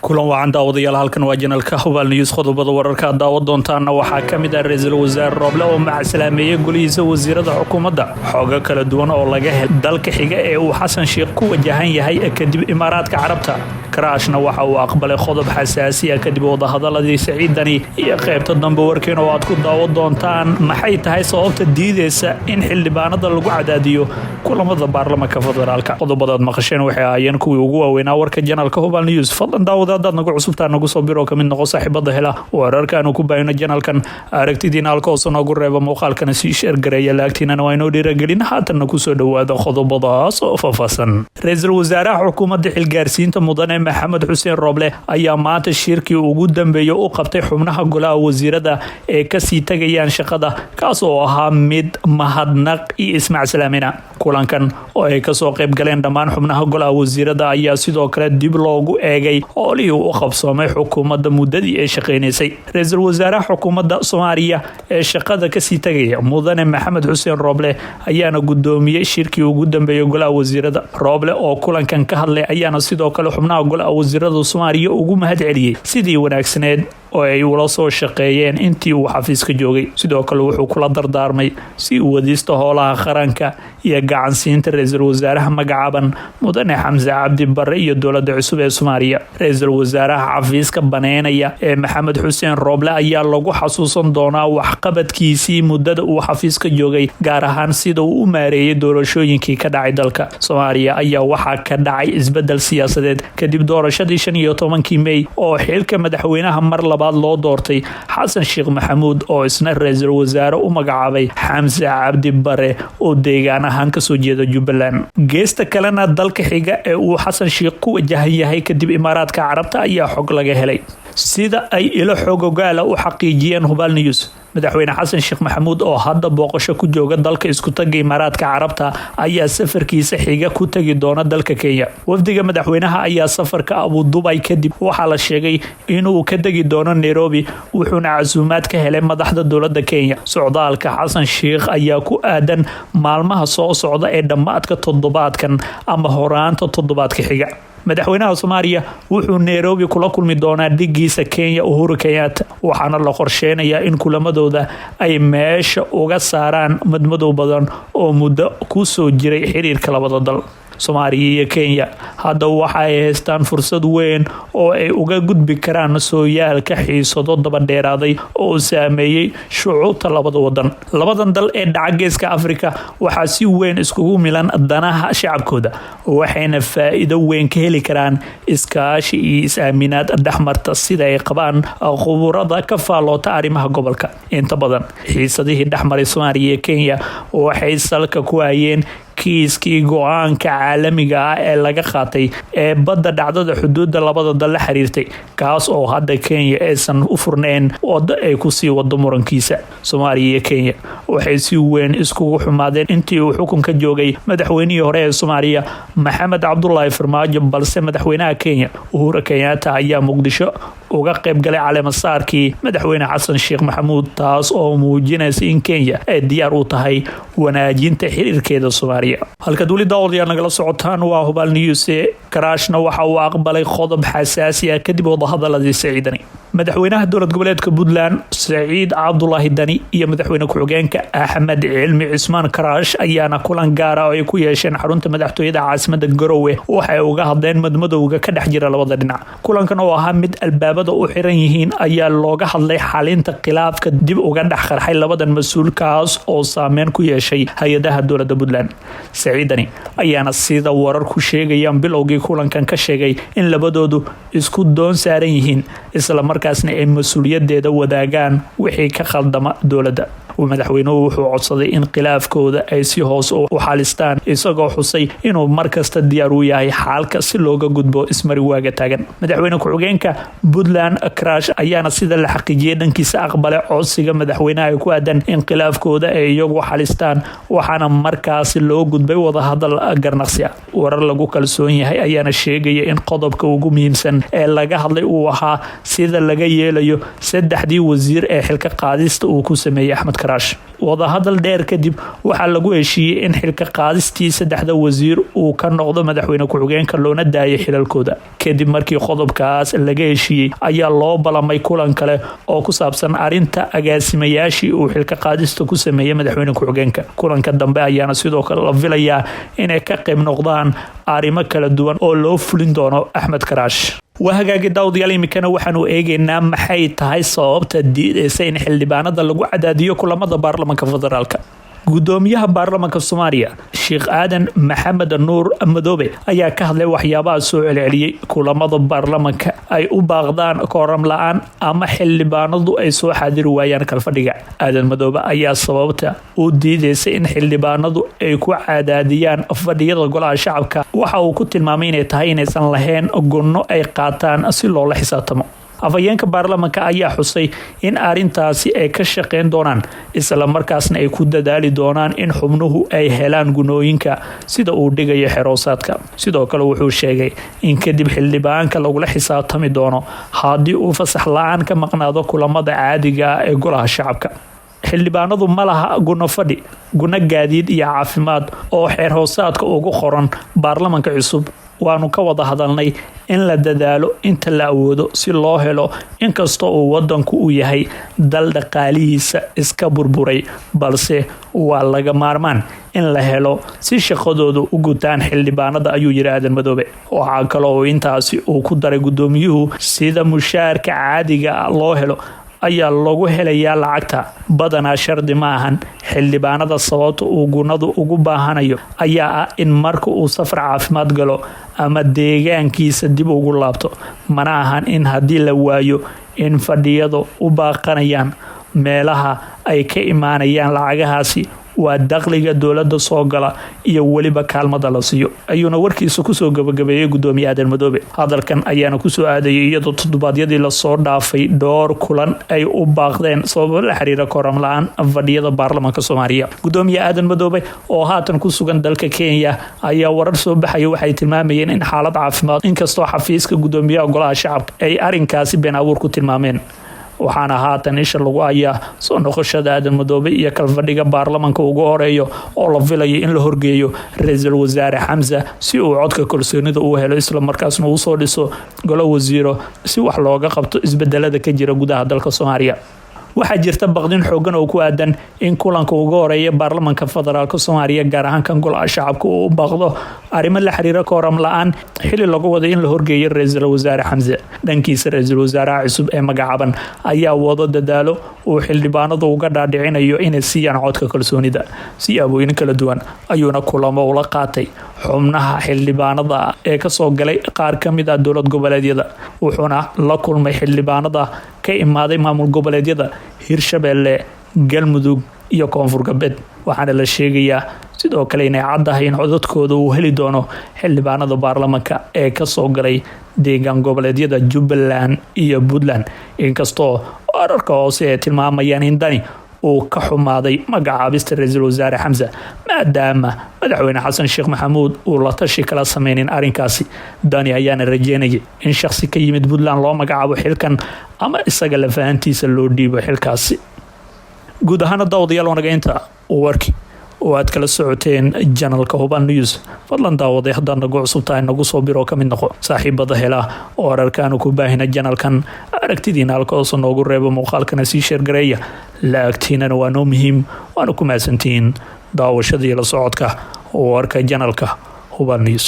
kulan wacan daawadayaal halkan waa janalka Hubaal News qodobada wararka daawad doontaana waxaa kamid ah ra'iisul wasaare Roble oo macsalaameeyay golihiisa wasiirada xukuumadda xogo kala duwan oo laga helay dalka xiga ee uu Xasan Sheekh ku wajahan yahay kadib Imaaraadka Carabta Karaashna waxa uu aqbalay qodob xasaasi ah kadib wadahadaladii Saciidani iyo qaybta dambe warkeena oo aad ku daawad doontaan maxay tahay sababta diideysa in xildhibaanada lagu cadaadiyo kulamada baarlamaanka federaalka qodobada maqasheen waxay ahaayeen kuwii ugu waaweynaa warka janalka Hubaal News fadlan daawadaad nagu cusubtaan nagu soo biro kamid noqo saaxiibada hela wararkan ku baayna janalkan aragtidiina halka oo nagu reebo muuqaalkan si share gareeya laagtiina waa inoo dhiirigelin haatan ku soo dhawaada qodobadaas oo faahfaahsan ra'iisul wasaaraha xukuumadda xilgaarsiinta mudane Maxamed Xuseen Roble ayaa maanta shirkii ugu dambeeyay u qabtay xubnaha golaha wasiirada ee ka sii tagayaan shaqada kaas oo ahaa mid mahadnaq iyo ismacsalaameena kulankan oo ay ka soo qayb galeen dhammaan xubnaha golaha wasiirada ayaa sidoo kale dib loogu eegay olii uu qabsoomay xukuumadda muddadii ay shaqeynaysay ra'iisul wasaaraha xukuumadda Soomaaliya ee shaqada ka sii tagaya mudane Maxamed Xuseen Roble ayaana gudoomiyay shirkii ugu dambeeyay golaha wasiirada Roble oo kulankan ka hadlay ayaana sidoo kale xubnaha golaha wasiirada Soomaaliya ugu mahadceliyay sidii wanaagsaneed oo ay ula soo shaqeeyeen intii uu xafiiska joogay sidoo kale wuxuu kula dardaarmay si uu wadista howlaha qaranka iyo gacansiinta ra'iisul wasaaraha magacaaban mudane Xamza Cabdi Barre iyo dowladda cusub ee Soomaaliya ra'iisul wasaaraha xafiiska baneynaya ee Maxamed Xuseen Roble ayaa lagu xasuusan doonaa waxqabadkiisii muddada uu xafiiska joogay gaar ahaan sida uu u maareeyay doorashooyinkii ka dhacay dalka Soomaaliya ayaa waxa ka dhacay isbedel siyaasadeed kadib doorashadii 15 May oo xilka madaxweynaha mar labaad loo doortay Xasan Sheekh Maxamuud oo isna ra'iisul wasaare u magacaabay Xamza Cabdi Barre oo deegaan ahaan ka soo jeeda Jubbaland geesta kalena dalka xiga ee uu Xasan Sheekh ku wajahan yahay kadib Imaaraadka Carabta ayaa xog laga helay sida ay ila xogogaala u xaqiijiyeen Hubaal News madaxweyne Xasan Sheekh Maxamuud oo hadda booqasho ku jooga dalka isku taga Imaaraadka Carabta ayaa safarkiisa xiga ku tagi doona dalka Kenya wafdiga madaxweynaha ayaa safarka Abu Dhabi kadib waxa la sheegay inuu ka tagi doono Nairobi wuxuuna casuumaad ka helay madaxda dowladda Kenya socdaalka Xasan Sheekh ayaa ku aadan maalmaha soo socda ee dhamaadka toddobaadkan ama horaanta toddobaadka xiga madaxweynaha Soomaaliya wuxuu Nairobi kula kulmi doonaa dhigiisa Kenya Uhuru Kenyatta waxaana la qorsheenayaa in kulamadooda ay meesha uga saaraan madmadow badan oo muddo ku soo jiray xiriirka labada dal Soomaaliya iyo Kenya hadda waxa ay haystaan fursad weyn oo ay uga gudbi karaan sooyaalka xiisado daba dheeraaday oo saameeyay shucuubta labada wadan labadan dal ee dhacageeska Afrika waxa si weyn iskugu milan danaha shacabkooda waxayna faa'iido weyn ka heli karaan iskaashi iyo is-aaminaad dhaxmarta sida ay qabaan khuburada ka faaloota arrimaha gobolka inta badan xiisadihii dhaxmaray Soomaaliya iyo Kenya waxay salka ku hayeen kiiskii go'aanka caalamiga ah ee laga qaatay ee badda dhacdada xuduudda labada dal la xiriirtay kaas oo hadda Kenya aysan u furneyn wada ay ku sii wado murankiisa Soomaaliya iyo Kenya waxay si weyn iskugu xumaadeen intii uu xukunka joogay madaxweynihii hore ee Soomaaliya Maxamed Cabdullaahi Farmaajo balse madaxweynaha Kenya Uhuru Kenyatta ayaa Muqdisho uga qayb galay caleemasaarkii madaxweyne Xasan Sheekh Maxamuud taas oo muujinaysa in Kenya ay diyaar u tahay wanaajinta xiriirkeeda Soomaaliya halka dawladda oo nagala socotaan waa Hubaal News Karaashna waxa uu aqbalay qodob xasaasi ah kadib wadahadaladii Saciidani madaxweynaha dowlad goboleedka Puntland Saciid Cabdullaahi Dani iyo madaxweyne ku-xigeenka Axmed Cilmi Cismaan Karaash ayaana kulan gaar ah oo ay ku yeesheen xarunta madaxtooyada caasimadda Garowe waxay uga hadleen madmadowga ka dhex jira labada dhinac kulankan oo ahaa mid albaabada u xiran yihiin ayaa looga hadlay xalinta khilaafka dib uga dhex qarxay labadan mas'uul kaas oo saameyn ku yeeshay hay'adaha dowladda Puntland Saciidani ayaana sida warar ku sheegayaan bilowgii kulankan ka sheegay in labadoodu isku doon saaran yihiin isla markaasna ay mas'uuliyadeeda wadaagaan wixii ka khaldama dowladda madaxweynuhu wuxuu codsaday in khilaafkooda ay si hoos u xalistaan isagoo xusay inuu markasta diyaar u yahay xalka si looga gudbo ismari waaga taagan madaxweyne ku-xigeenka Puntland Karash ayaana sida la xaqiijiyay dhankiisa aqbalay codsiga madaxweynaha ku aadan in khilaafkooda ay iyagu xalistaan waxaana markaas loo gudbay wadahadal garnaqsi ah warar lagu kalsoon yahay ayaana sheegaya in qodobka ugu muhiimsan ee laga hadlay uu ahaa sida laga yeelayo saddexdii wasiir ee xilka qaadista uu ku sameeyay Axmed Karaash. wadahadal dheer kadib waxaa lagu heshiiyey in xilka qaadistii saddexda wasiir uu ka noqdo madaxweyne ku-xigeenka loona daayay xilalkooda. kadib markii qodobkaas laga heshiiyey ayaa loo balamay kulan kale oo ku saabsan arinta agaasimayaashii uu xilka qaadista ku sameeyey madaxweyne ku-xigeenka. kulanka dambe ayaana sidoo kale la filayaa inay ka qayb noqdaan arrimo kala duwan oo loo fulin doono Axmed Karaash. waa hagaagi daawadayaal imikana waxaanu eegaynaa maxay tahay sababta diidaysa in xildhibaanada lagu cadaadiyo kulamada baarlamaanka federaalka. gudoomiyaha baarlamaanka Soomaaliya Sheekh Aadan Maxamed Nuur Madoobe ayaa ka hadlay waxyaabaha soo celceliyay kulamada baarlamaanka ay u baaqdaan kooram la'aan ama xildhibaanadu ay soo xaadiri waayaan kalfadhiga. Aadan Madoobe ayaa sababta u diidaysa in xildhibaanadu ay ku cadaadiyaan fadhiyada golaha shacabka waxa uu ku tilmaamay inay tahay inaysan lahayn gunno ay qaataan si loola xisaabtamo. afhayeenka baarlamaanka ayaa xusay in arintaasi ay ka shaqeyn doonaan isla markaasna ay ku dadaali doonaan in xubnuhu ay helaan gunooyinka sida uu dhigayo xeroosaadka. sidoo kale wuxuu sheegay in kadib xildhibaanka lagula xisaabtami doono haddii uu fasax la'aan ka maqnaado kulamada caadiga ee golaha shacabka. xildhibaanadu ma laha guno fadhi, guno gaadiid iyo caafimaad oo xeer hoosaadka ugu qoran baarlamaanka cusub. waanu ka wada hadalnay in la dadaalo inta la awoodo si loo helo inkastoo uu wadanku u yahay dal dhaqaalihiisa iska burburay balse waa laga maarmaan in la helo si shaqadoodu u gutaan xildhibaanada ayuu yiri Aadan Madoobe. waxaa kaloo intaasi uu ku daray gudoomiyuhu sida mushaarka caadiga loo helo ayaa lagu helayaa lacagta badanaa shardi ma ahan. xildhibaanada sababta uu gunadu ugu baahanayo ayaa ah in marka uu safar caafimaad galo ama deegaankiisa dib ugu laabto, mana ahan in haddii la waayo in fadhiyadu u baaqanayaan meelaha ay ka imaanayaan lacagahaasi waa dakhliga dowladda soo gala iyo weliba kaalmada la siiyo ayuuna warkiisa kusoo gabagabeeyey gudoomiye Aadan Madoobe. hadalkan ayaana kusoo aadayay iyadoo toddobaadyadii lasoo dhaafay dhowr kulan ay u baaqdeen sababo la xiriira kooram la'aan fadhiyada baarlamaanka Soomaaliya. gudoomiye Aadan Madoobe oo haatan ku sugan dalka Kenya ayaa warar soo baxaya waxay tilmaamayeen in xaalad caafimaad inkastoo xafiiska gudoomiyaha golaha shacabka ay arinkaasi been abuur ku tilmaameen. waxaana haatan isha lagu hayaa soo noqoshada Aadan Madoobe iyo kalfadhiga baarlamaanka ugu horeeyo oo la filayo in la horgeeyo ra'iisul wasaare Xamza si uu codka kalsoonida u helo isla markaasna uu soo dhiso golo wasiiro si wax looga qabto isbedelada ka jira gudaha dalka Soomaaliya. waxaa jirta baqdin xoogan oo ku aadan in kulanka ugu horeeya baarlamaanka federaalka Soomaaliya gaar ahaan kan golaha shacabka uu u baaqdo arrimo la xiriira kooram la'aan xilli lagu wada in la horgeeyo ra'iisul wasaare Xamza. dhankiisa ra'iisul wasaaraha cusub ee magacaaban ayaa wado dadaalo uu xildhibaanadu uga dhaadhicinayo inay siiyaan codka kalsoonida. siyaabooyin kala duwan ayuuna kulamo ula qaatay xubnaha xildhibaanada ee ka soo galay qaar ka mid ah dowlad goboleedyada, wuxuuna la kulmay xildhibaanada ka imaaday maamul goboleedyada Hirshabelle, Galmudug iyo Koonfur Galbeed. waxaana la sheegayaa sidoo kale inay caddahay in codadkooda uu heli doono xildhibaanada baarlamaanka ee ka soo galay deegaan goboleedyada Jubbaland iyo Puntland. inkastoo wararka hoose ay tilmaamayaan in dani uu ka xumaaday magacaabista ra'iisul wasaare Xamza maadaama madaxweyne Xasan Sheekh Maxamuud uu la tashi kala sameeyay arinkaasi. dani ayaana rajeynayay in shakhsi ka yimid Puntland loo magacaabo xilkan ama isaga la fahantiisa loo dhiibo xilkaasi. guud ahaan daawadayaal wanaga inta warkii oo aad kala socoteen channelka Hubal News. fadlan daawaday haddana nagu cusubtahay nagu soo biro ka mid noqo saaxiibada hela oo wararkan ku baahina channelkan. aragtidiina halkaas noogu reebo muuqaalkana sii share gareeya. laagtiinana waa noo muhiim waana ku maasantiin daawashadii la socodka warka channelka Hubal News.